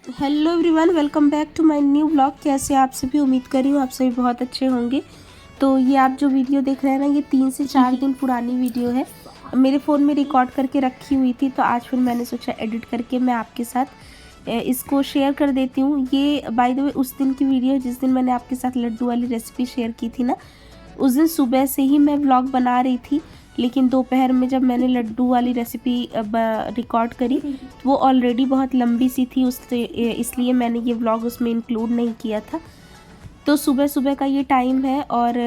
Hello everyone, welcome back to my new blog. कैसे आप सभी? उम्मीद कर रही हूँ आप सभी बहुत अच्छे होंगे। तो ये आप जो वीडियो देख रहे हैं ना, ये 3 से 4 दिन पुरानी वीडियो है। मेरे फ़ोन में रिकॉर्ड करके रखी हुई थी, तो आज फिर मैंने सोचा एडिट करके मैं आपके साथ इसको शेयर कर देती हूँ। ये बाय द वे उस दिन की वीडियो है जिस दिन मैंने आपके साथ लड्डू वाली रेसिपी शेयर की थी ना। उस दिन सुबह से ही मैं व्लॉग बना रही थी, लेकिन दोपहर में जब मैंने लड्डू वाली रेसिपी रिकॉर्ड करी तो वो ऑलरेडी बहुत लंबी सी थी, इसलिए मैंने ये व्लॉग उसमें इंक्लूड नहीं किया था। तो सुबह सुबह का ये टाइम है और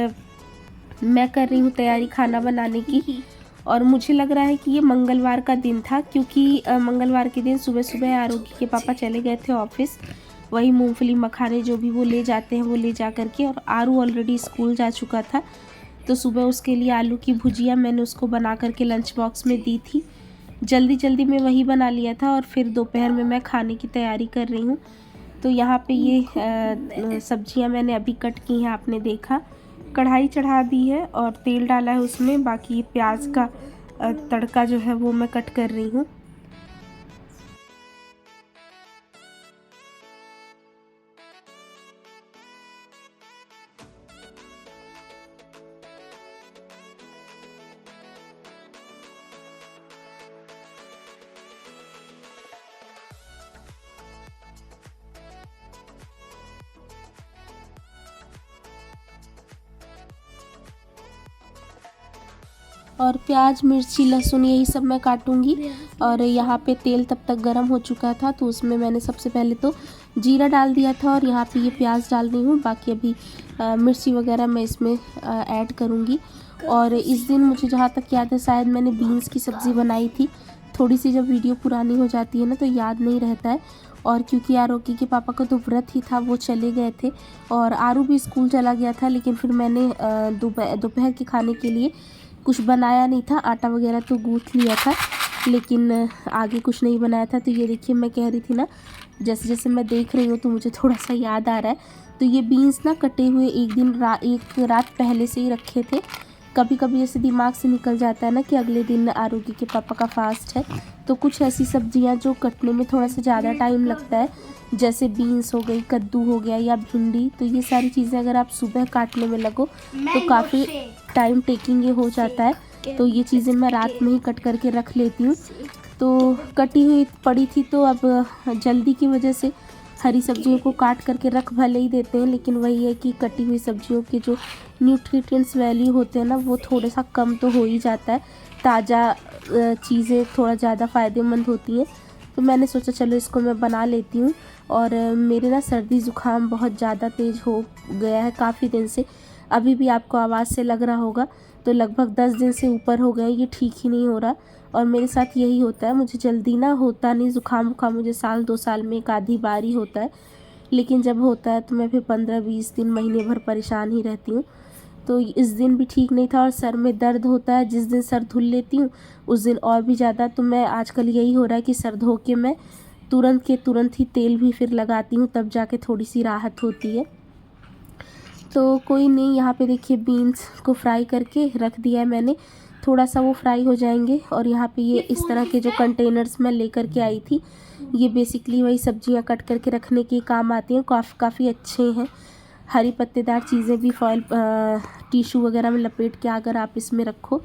मैं कर रही हूँ तैयारी खाना बनाने की। और मुझे लग रहा है कि ये मंगलवार का दिन था, क्योंकि मंगलवार के दिन सुबह सुबह आरोगी के पापा चले गए थे ऑफिस। वही मूंगफली मखाने जो भी वो ले जाते हैं वो ले जा करके, और आरू ऑलरेडी स्कूल जा चुका था। तो सुबह उसके लिए आलू की भुजिया मैंने उसको बना करके लंच बॉक्स में दी थी। जल्दी जल्दी में वही बना लिया था और फिर दोपहर में मैं खाने की तैयारी कर रही हूँ। तो यहाँ पे ये सब्जियाँ मैंने अभी कट की हैं, आपने देखा। कढ़ाई चढ़ा दी है और तेल डाला है उसमें। बाकी प्याज का तड़का जो है वो मैं कट कर रही हूँ। और प्याज मिर्ची लहसुन यही सब मैं काटूंगी। और यहाँ पे तेल तब तक गर्म हो चुका था, तो उसमें मैंने सबसे पहले तो जीरा डाल दिया था और यहाँ पे ये प्याज डाल रही हूँ। बाकी अभी मिर्ची वगैरह मैं इसमें ऐड करूँगी। और इस दिन मुझे जहाँ तक याद है शायद मैंने बीन्स की सब्ज़ी बनाई थी। थोड़ी सी जब वीडियो पुरानी हो जाती है ना तो याद नहीं रहता है। और क्योंकि आरोगी के पापा का तो व्रत ही था, वो चले गए थे और आरू भी स्कूल चला गया था। लेकिन फिर मैंने दोपहर के खाने के लिए कुछ बनाया नहीं था। आटा वगैरह तो गूँथ लिया था, लेकिन आगे कुछ नहीं बनाया था। तो ये देखिए, मैं कह रही थी ना, जैसे जैसे मैं देख रही हूँ तो मुझे थोड़ा सा याद आ रहा है। तो ये बीन्स ना कटे हुए एक रात पहले से ही रखे थे। कभी कभी ऐसे दिमाग से निकल जाता है ना कि अगले दिन आरोगी के पापा का फास्ट है, तो कुछ ऐसी सब्जियां जो कटने में थोड़ा सा ज़्यादा टाइम लगता है, जैसे बीन्स हो गई, कद्दू हो गया या भिंडी। तो ये सारी चीज़ें अगर आप सुबह काटने में लगो तो काफ़ी टाइम टेकिंग ये हो जाता है। तो ये चीज़ें मैं रात में ही कट करके रख लेती हूँ। तो कटी हुई पड़ी थी, तो अब जल्दी की वजह से हरी सब्जियों को काट करके रख भले ही देते हैं, लेकिन वही है कि कटी हुई सब्जियों के जो न्यूट्रिएंट्स वैल्यू होते हैं ना, वो थोड़ा सा कम तो हो ही जाता है। ताज़ा चीज़ें थोड़ा ज़्यादा फ़ायदेमंद होती हैं। तो मैंने सोचा चलो इसको मैं बना लेती हूँ। और मेरे ना सर्दी ज़ुकाम बहुत ज़्यादा तेज़ हो गया है काफ़ी दिन से। अभी भी आपको आवाज़ से लग रहा होगा, तो लगभग 10 दिन से ऊपर हो गए, ये ठीक ही नहीं हो रहा। और मेरे साथ यही होता है, मुझे जल्दी ना होता नहीं ज़ुकाम वुकाम, मुझे साल 2 साल में एक आधी बार ही होता है। लेकिन जब होता है तो मैं फिर 15-20 दिन महीने भर परेशान ही रहती हूँ। तो इस दिन भी ठीक नहीं था और सर में दर्द होता है। जिस दिन सर धुल लेती हूँ उस दिन और भी ज़्यादा। तो मैं आजकल यही हो रहा है कि सर धो के मैं तुरंत के तुरंत ही तेल भी फिर लगाती हूँ, तब जाके थोड़ी सी राहत होती है। तो कोई नहीं, यहाँ पे देखिए बीन्स को फ्राई करके रख दिया है मैंने। थोड़ा सा वो फ्राई हो जाएंगे। और यहाँ पे ये इस तरह के जो कंटेनर्स मैं लेकर के आई थी, ये बेसिकली वही सब्जियाँ कट करके रखने के काम आती हैं। काफ़ी अच्छे हैं। हरी पत्तेदार चीज़ें भी फॉयल टिशू वगैरह में लपेट के अगर आप इसमें रखो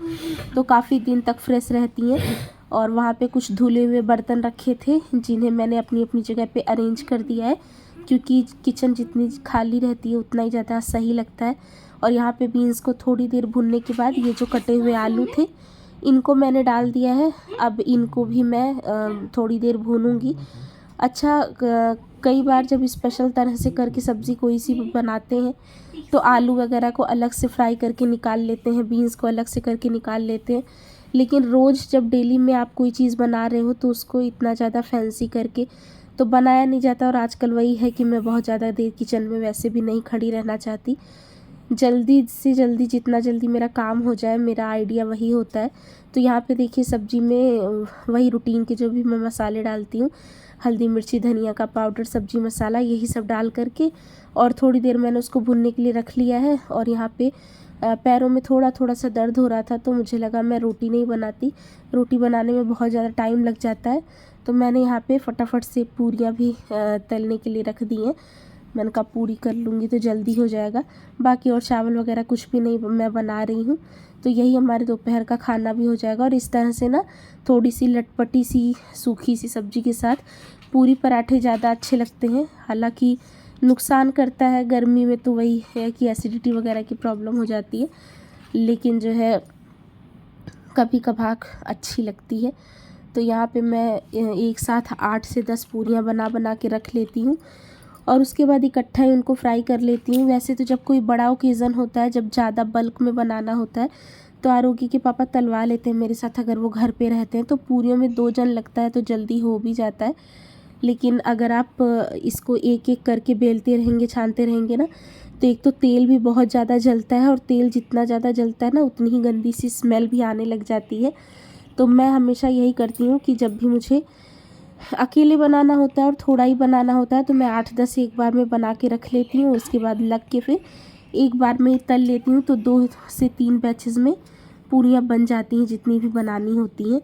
तो काफ़ी दिन तक फ्रेश रहती हैं। और वहाँ पे कुछ धुले हुए बर्तन रखे थे, जिन्हें मैंने अपनी अपनी जगह पे अरेंज कर दिया है, क्योंकि किचन जितनी खाली रहती है उतना ही ज़्यादा सही लगता है। और यहाँ पे बीन्स को थोड़ी देर भुनने के बाद ये जो कटे हुए आलू थे इनको मैंने डाल दिया है। अब इनको भी मैं थोड़ी देर भूनूंगी। अच्छा, कई बार जब स्पेशल तरह से करके सब्ज़ी कोई सी बनाते हैं तो आलू वगैरह को अलग से फ्राई करके निकाल लेते हैं, बीन्स को अलग से करके निकाल लेते हैं। लेकिन रोज़ जब डेली में आप कोई चीज़ बना रहे हो तो उसको इतना ज़्यादा फैंसी करके तो बनाया नहीं जाता। और आजकल वही है कि मैं बहुत ज़्यादा देर किचन में वैसे भी नहीं खड़ी रहना चाहती। जल्दी से जल्दी, जितना जल्दी मेरा काम हो जाए, मेरा आइडिया वही होता है। तो यहाँ पे देखिए सब्जी में वही रूटीन के जो भी मैं मसाले डालती हूँ, हल्दी मिर्ची धनिया का पाउडर सब्जी मसाला, यही सब डाल करके और थोड़ी देर मैंने उसको भुनने के लिए रख लिया है। और यहाँ पे पैरों में थोड़ा थोड़ा सा दर्द हो रहा था, तो मुझे लगा मैं रोटी नहीं बनाती, रोटी बनाने में बहुत ज़्यादा टाइम लग जाता है। तो मैंने यहाँ पे फटाफट से पूरियाँ भी तलने के लिए रख दी हैं। मैंने कहा पूरी कर लूँगी तो जल्दी हो जाएगा। बाकी और चावल वगैरह कुछ भी नहीं मैं बना रही हूँ, तो यही हमारे दोपहर का खाना भी हो जाएगा। और इस तरह से ना थोड़ी सी लटपटी सी सूखी सी सब्ज़ी के साथ पूरी पराठे ज़्यादा अच्छे लगते हैं। हालांकि नुकसान करता है गर्मी में, तो वही है कि एसिडिटी वगैरह की प्रॉब्लम हो जाती है, लेकिन जो है कभी कभार अच्छी लगती है। तो यहाँ पे मैं एक साथ 8 से 10 पूरियाँ बना के रख लेती हूँ और उसके बाद इकट्ठा ही उनको फ्राई कर लेती हूँ। वैसे तो जब कोई बड़ा ओकेज़न होता है, जब ज़्यादा बल्क में बनाना होता है, तो आरोगी के पापा तलवा लेते हैं मेरे साथ। अगर वो घर पे रहते हैं तो पूरियों में 2 जन लगता है तो जल्दी हो भी जाता है। लेकिन अगर आप इसको एक एक करके बेलते रहेंगे, छानते रहेंगे ना, तो एक तो तेल भी बहुत ज़्यादा जलता है, और तेल जितना ज़्यादा जलता है ना उतनी ही गंदी सी स्मेल भी आने लग जाती है। तो मैं हमेशा यही करती हूँ कि जब भी मुझे अकेले बनाना होता है और थोड़ा ही बनाना होता है, तो मैं 8-10 एक बार में बना के रख लेती हूँ। उसके बाद लग के फिर एक बार में ही तल लेती हूँ, तो 2 से 3 बैचेज़ में पूरियाँ बन जाती हैं जितनी भी बनानी होती हैं।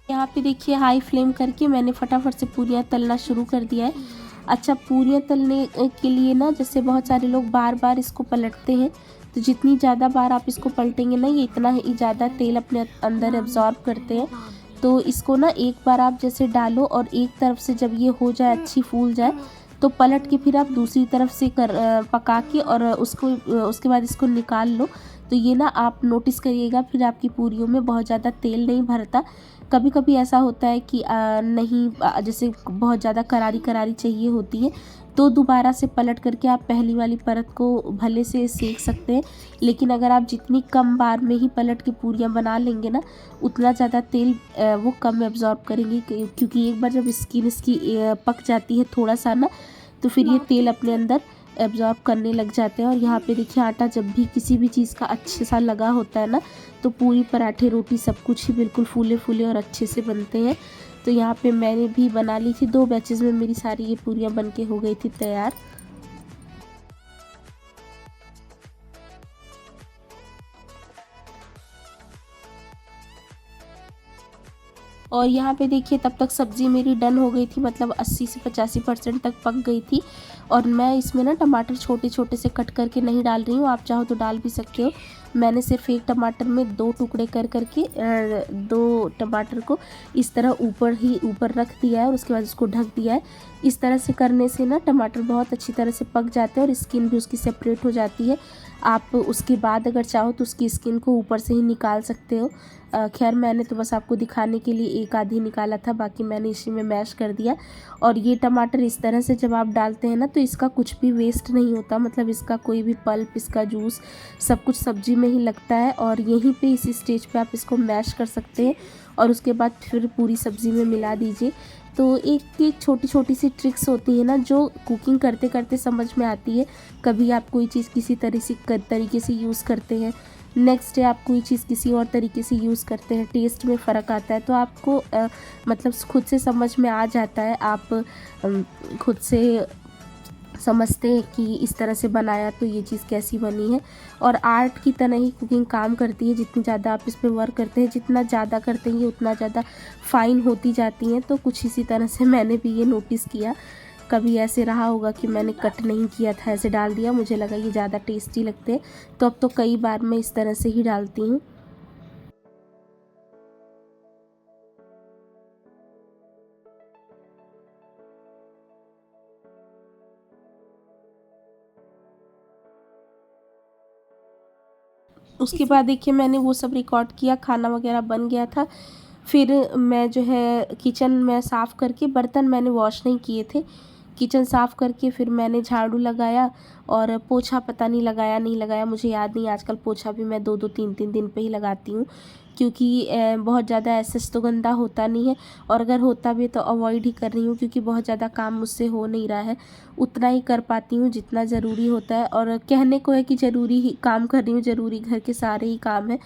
यहाँ पे देखिए हाई फ्लेम करके मैंने फटाफट से पूरियाँ तलना शुरू कर दिया है। अच्छा, पूरियाँ तलने के लिए ना, जैसे बहुत सारे लोग बार बार इसको पलटते हैं, तो जितनी ज़्यादा बार आप इसको पलटेंगे ना, ये इतना ही ज़्यादा तेल अपने अंदर एब्जॉर्ब करते हैं। तो इसको ना एक बार आप जैसे डालो और एक तरफ से जब ये हो जाए, अच्छी फूल जाए, तो पलट के फिर आप दूसरी तरफ से पका के और उसके बाद इसको निकाल लो। तो ये ना आप नोटिस करिएगा, फिर आपकी पूरियों में बहुत ज़्यादा तेल नहीं भरता। कभी कभी ऐसा होता है कि नहीं, जैसे बहुत ज़्यादा करारी करारी चाहिए होती है, तो दोबारा से पलट करके आप पहली वाली परत को भले से सेक सकते हैं। लेकिन अगर आप जितनी कम बार में ही पलट के पूरियाँ बना लेंगे ना, उतना ज़्यादा तेल वो कम एब्जॉर्ब करेंगे, क्योंकि एक बार जब स्किन इसकी पक जाती है थोड़ा सा ना, तो फिर ये तेल अपने अंदर एब्जॉर्ब करने लग जाते हैं। और यहाँ पे देखिए, आटा जब भी किसी भी चीज़ का अच्छे सा लगा होता है ना, तो पूरी, पराठे, रोटी सब कुछ ही बिल्कुल फूले फूले और अच्छे से बनते हैं। तो यहाँ पे मैंने भी बना ली थी, 2 बैचेज़ में मेरी सारी ये पूरियाँ बन के हो गई थी तैयार। और यहाँ पे देखिए तब तक सब्ज़ी मेरी डन हो गई थी, मतलब 80 से 85% तक पक गई थी। और मैं इसमें ना टमाटर छोटे छोटे से कट करके नहीं डाल रही हूँ, आप चाहो तो डाल भी सकते हो। मैंने सिर्फ एक टमाटर में 2 टुकड़े कर करके 2 टमाटर को इस तरह ऊपर रख दिया है और उसके बाद उसको ढक दिया है। इस तरह से करने से ना टमाटर बहुत अच्छी तरह से पक जाते हैं और स्किन भी उसकी सेपरेट हो जाती है। आप उसके बाद अगर चाहो तो उसकी स्किन को ऊपर से ही निकाल सकते हो। खैर, मैंने तो बस आपको दिखाने के लिए एक आधी निकाला था, बाकी मैंने इसी में मैश कर दिया। और ये टमाटर इस तरह से जब आप डालते हैं ना, तो इसका कुछ भी वेस्ट नहीं होता, मतलब इसका कोई भी पल्प, इसका जूस, सब कुछ सब्जी में ही लगता है। और यहीं पे इस स्टेज पे आप इसको मैश कर सकते हैं और उसके बाद फिर पूरी सब्ज़ी में मिला दीजिए। तो एक एक छोटी छोटी सी ट्रिक्स होती है ना, जो कुकिंग करते करते समझ में आती है। कभी आप कोई चीज़ किसी तरीके से यूज़ करते हैं, नेक्स्ट डे आप कोई चीज़ किसी और तरीके से यूज़ करते हैं, टेस्ट में फ़र्क आता है, तो आपको मतलब खुद से समझ में आ जाता है। आप खुद से समझते हैं कि इस तरह से बनाया तो ये चीज़ कैसी बनी है। और आर्ट की तरह ही कुकिंग काम करती है, जितनी ज़्यादा आप इस पे वर्क करते हैं, जितना ज़्यादा करते हैं, उतना ज़्यादा फ़ाइन होती जाती हैं। तो कुछ इसी तरह से मैंने भी ये नोटिस किया। कभी ऐसे रहा होगा कि मैंने कट नहीं किया था, ऐसे डाल दिया, मुझे लगा ये ज़्यादा टेस्टी लगते हैं, तो अब तो कई बार मैं इस तरह से ही डालती हूँ। उसके बाद देखिए मैंने वो सब रिकॉर्ड किया, खाना वगैरह बन गया था। फिर मैं जो है किचन में साफ़ करके, बर्तन मैंने वॉश नहीं किए थे, किचन साफ़ करके फिर मैंने झाड़ू लगाया और पोछा पता नहीं लगाया नहीं लगाया, मुझे याद नहीं। आजकल पोछा भी मैं 2-2 3-3 दिन पे ही लगाती हूँ, क्योंकि बहुत ज़्यादा ऐसे तो गंदा होता नहीं है, और अगर होता भी है तो अवॉइड ही कर रही हूँ, क्योंकि बहुत ज़्यादा काम मुझसे हो नहीं रहा है। उतना ही कर पाती हूँ जितना ज़रूरी होता है, और कहने को है कि ज़रूरी ही काम कर रही हूँ, ज़रूरी घर के सारे ही काम हैं।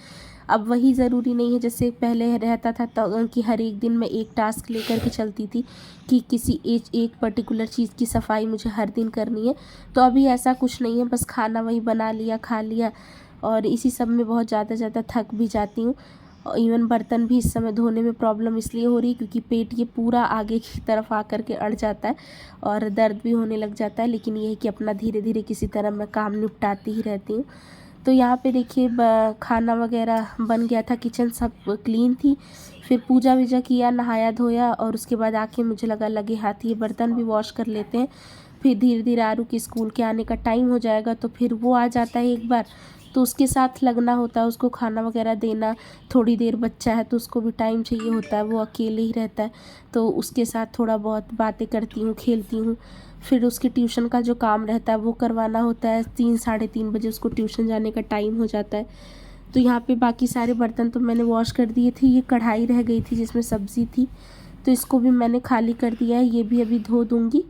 अब वही ज़रूरी नहीं है जैसे पहले रहता था, तो कि हर एक दिन मैं एक टास्क लेकर के चलती थी कि किसी एक पर्टिकुलर चीज़ की सफाई मुझे हर दिन करनी है। तो अभी ऐसा कुछ नहीं है, बस खाना वही बना लिया, खा लिया, और इसी सब में बहुत ज़्यादा थक भी जाती हूँ। और इवन बर्तन भी इस समय धोने में प्रॉब्लम इसलिए हो रही है क्योंकि पेट ये पूरा आगे की तरफ आकर के अड़ जाता है और दर्द भी होने लग जाता है। लेकिन ये है कि अपना धीरे धीरे किसी तरह मैं काम निपटाती ही रहती हूँ। तो यहाँ पे देखिए खाना वगैरह बन गया था, किचन सब क्लीन थी। फिर पूजा वूजा किया, नहाया धोया, और उसके बाद आके मुझे लगा लगे हाथ ये बर्तन भी वॉश कर लेते हैं। फिर धीरे धीरे आरू के स्कूल के आने का टाइम हो जाएगा, तो फिर वो आ जाता है एक बार, तो उसके साथ लगना होता है, उसको खाना वगैरह देना। थोड़ी देर बच्चा है तो उसको भी टाइम चाहिए होता है, वो अकेले ही रहता है, तो उसके साथ थोड़ा बहुत बातें करती हूँ, खेलती हूँ। फिर उसके ट्यूशन का जो काम रहता है वो करवाना होता है, 3 साढ़े 3 बजे उसको ट्यूशन जाने का टाइम हो जाता है। तो यहाँ पे बाकी सारे बर्तन तो मैंने वॉश कर दिए थे, ये कढ़ाई रह गई थी जिसमें सब्ज़ी थी, तो इसको भी मैंने खाली कर दिया है, ये भी अभी धो दूँगी।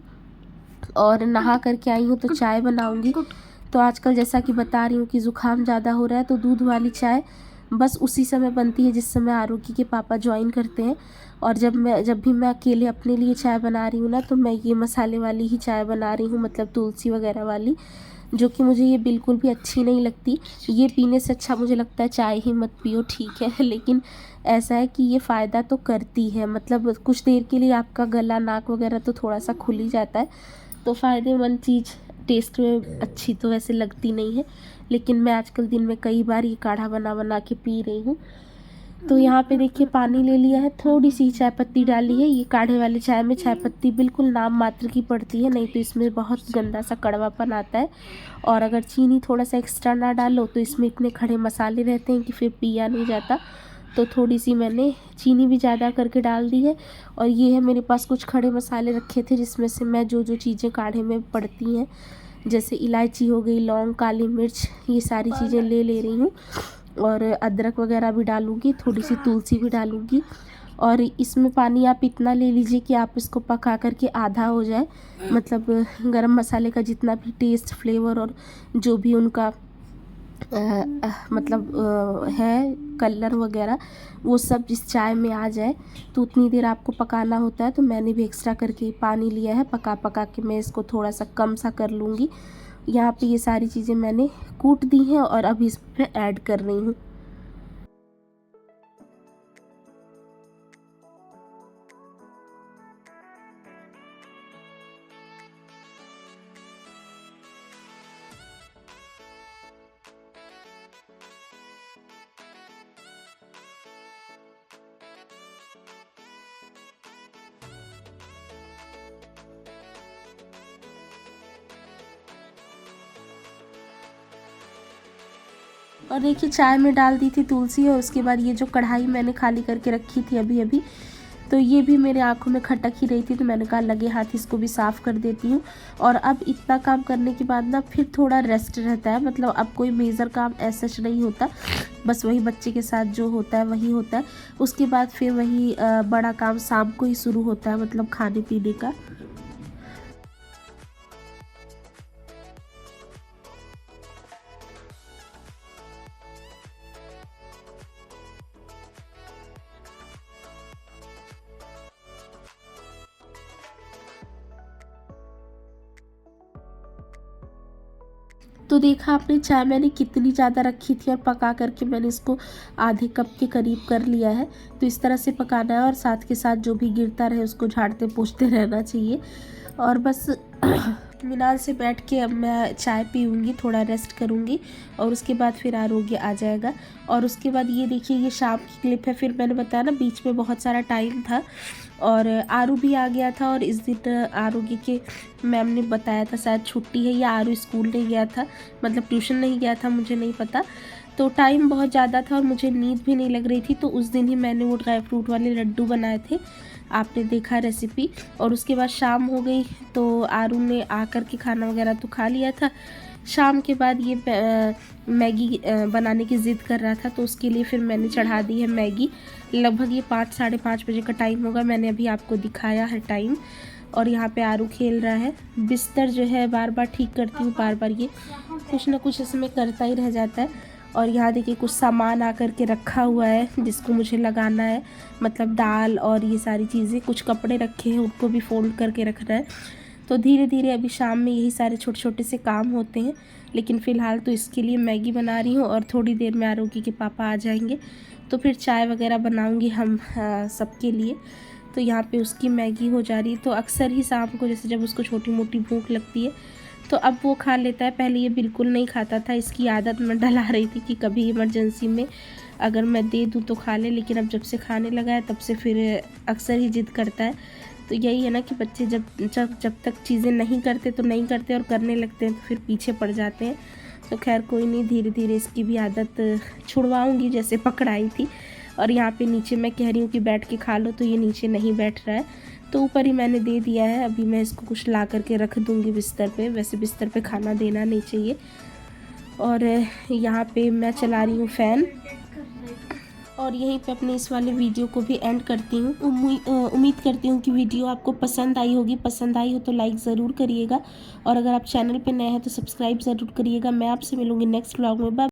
और नहा करके आई हूँ तो चाय बनाऊँगी। तो आजकल जैसा कि बता रही हूँ कि ज़ुकाम ज़्यादा हो रहा है, तो दूध वाली चाय बस उसी समय बनती है जिस समय आरोगी के पापा ज्वाइन करते हैं। और जब भी मैं अकेले अपने लिए चाय बना रही हूँ ना, तो मैं ये मसाले वाली ही चाय बना रही हूँ, मतलब तुलसी वगैरह वाली, जो कि मुझे ये बिल्कुल भी अच्छी नहीं लगती। ये पीने से अच्छा मुझे लगता है चाय ही मत पियो, ठीक है। लेकिन ऐसा है कि ये फ़ायदा तो करती है, मतलब कुछ देर के लिए आपका गला नाक वगैरह तो थोड़ा सा खुल ही जाता है, तो फ़ायदेमंद चीज़ टेस्ट में अच्छी तो वैसे लगती नहीं है। लेकिन मैं आजकल दिन में कई बार ये काढ़ा बना बना के पी रही हूँ। तो यहाँ पे देखिए पानी ले लिया है, थोड़ी सी चाय पत्ती डाली है। ये काढ़े वाली चाय में चाय पत्ती बिल्कुल नाम मात्र की पड़ती है, नहीं तो इसमें बहुत गंदा सा कड़वापन आता है। और अगर चीनी थोड़ा सा एक्स्ट्रा ना डालो तो इसमें इतने खड़े मसाले रहते हैं कि फिर पिया नहीं जाता। तो थोड़ी सी मैंने चीनी भी ज़्यादा करके डाल दी है। और ये है मेरे पास कुछ खड़े मसाले रखे थे, जिसमें से मैं जो जो चीज़ें काढ़े में पड़ती हैं, जैसे इलायची हो गई, लौंग, काली मिर्च, ये सारी चीज़ें ले रही हूँ। और अदरक वगैरह भी डालूँगी, थोड़ी सी तुलसी भी डालूँगी। और इसमें पानी आप इतना ले लीजिए कि आप इसको पका करके आधा हो जाए, मतलब गरम मसाले का जितना भी टेस्ट, फ्लेवर और जो भी उनका मतलब है कलर वगैरह, वो सब इस चाय में आ जाए, तो उतनी देर आपको पकाना होता है। तो मैंने भी एक्स्ट्रा करके पानी लिया है, पका के मैं इसको थोड़ा सा कम सा कर लूँगी। यहाँ पे ये सारी चीज़ें मैंने कूट दी हैं और अब इस पे ऐड कर रही हूँ। और देखिए चाय में डाल दी थी तुलसी, और उसके बाद ये जो कढ़ाई मैंने खाली करके रखी थी अभी अभी, तो ये भी मेरे आँखों में खटक ही रही थी, तो मैंने कहा लगे हाथ इसको भी साफ़ कर देती हूँ। और अब इतना काम करने के बाद ना फिर थोड़ा रेस्ट रहता है, मतलब अब कोई मेजर काम ऐसा नहीं होता, बस वही बच्चे के साथ जो होता है वही होता है। उसके बाद फिर वही बड़ा काम शाम को ही शुरू होता है, मतलब खाने पीने का। तो देखा आपने चाय मैंने कितनी ज़्यादा रखी थी, और पका करके मैंने इसको आधे कप के करीब कर लिया है। तो इस तरह से पकाना है, और साथ के साथ जो भी गिरता रहे उसको झाड़ते पोंछते रहना चाहिए। और बस इत्मीनान से बैठ के अब मैं चाय पीऊँगी, थोड़ा रेस्ट करूँगी, और उसके बाद फिर आरोग्य आ जाएगा। और उसके बाद ये देखिए ये शाम की क्लिप है। फिर मैंने बताया ना बीच में बहुत सारा टाइम था, और आरू भी आ गया था, और इस दिन आरोग्य के मैम ने बताया था शायद छुट्टी है, या आरू स्कूल नहीं गया था, मतलब ट्यूशन नहीं गया था, मुझे नहीं पता। तो टाइम बहुत ज़्यादा था और मुझे नींद भी नहीं लग रही थी, तो उस दिन ही मैंने वो ड्राई फ्रूट वाले लड्डू बनाए थे, आपने देखा रेसिपी। और उसके बाद शाम हो गई तो आरू ने आकर के खाना वगैरह तो खा लिया था। शाम के बाद ये मैगी बनाने की ज़िद कर रहा था, तो उसके लिए फिर मैंने चढ़ा दी है मैगी। लगभग ये 5 साढ़े 5 बजे का टाइम होगा, मैंने अभी आपको दिखाया है टाइम। और यहाँ पे आरू खेल रहा है। बिस्तर जो है बार बार ठीक करती हूँ, बार बार ये कुछ ना कुछ इसमें करता ही रह जाता है। और यहाँ देखिए कुछ सामान आकर के रखा हुआ है जिसको मुझे लगाना है, मतलब दाल और ये सारी चीज़ें। कुछ कपड़े रखे हैं, उनको भी फोल्ड करके रखना है। तो धीरे धीरे अभी शाम में यही सारे छोटे छोटे से काम होते हैं। लेकिन फ़िलहाल तो इसके लिए मैगी बना रही हूँ, और थोड़ी देर में आरोगी के पापा आ जाएंगे तो फिर चाय वगैरह बनाऊँगी हम सबके लिए। तो यहाँ पे उसकी मैगी हो जा रही है। तो अक्सर ही शाम को जैसे जब उसको छोटी मोटी भूख लगती है तो अब वो खा लेता है। पहले ये बिल्कुल नहीं खाता था, इसकी आदत मैं डला रही थी कि कभी इमरजेंसी में अगर मैं दे दूँ तो खा ले, लेकिन अब जब से खाने लगा है तब से फिर अक्सर ही ज़िद करता है। तो यही है ना कि बच्चे जब तक चीज़ें नहीं करते तो नहीं करते, और करने लगते हैं तो फिर पीछे पड़ जाते हैं। तो खैर कोई नहीं, धीरे धीरे इसकी भी आदत छुड़वाऊँगी जैसे पकड़ाई थी। और यहाँ पे नीचे मैं कह रही हूँ कि बैठ के खा लो, तो ये नीचे नहीं बैठ रहा है, तो ऊपर ही मैंने दे दिया है। अभी मैं इसको कुछ ला करके रख दूँगी बिस्तर पे। वैसे बिस्तर पे खाना देना नहीं चाहिए। और यहाँ पे मैं चला रही हूँ फ़ैन, और यहीं पे अपने इस वाले वीडियो को भी एंड करती हूँ। उम्मीद करती हूँ कि वीडियो आपको पसंद आई होगी। पसंद आई हो तो लाइक ज़रूर करिएगा, और अगर आप चैनल पे नए हैं तो सब्सक्राइब ज़रूर करिएगा। मैं आपसे मिलूँगी नेक्स्ट व्लॉग में। बाय।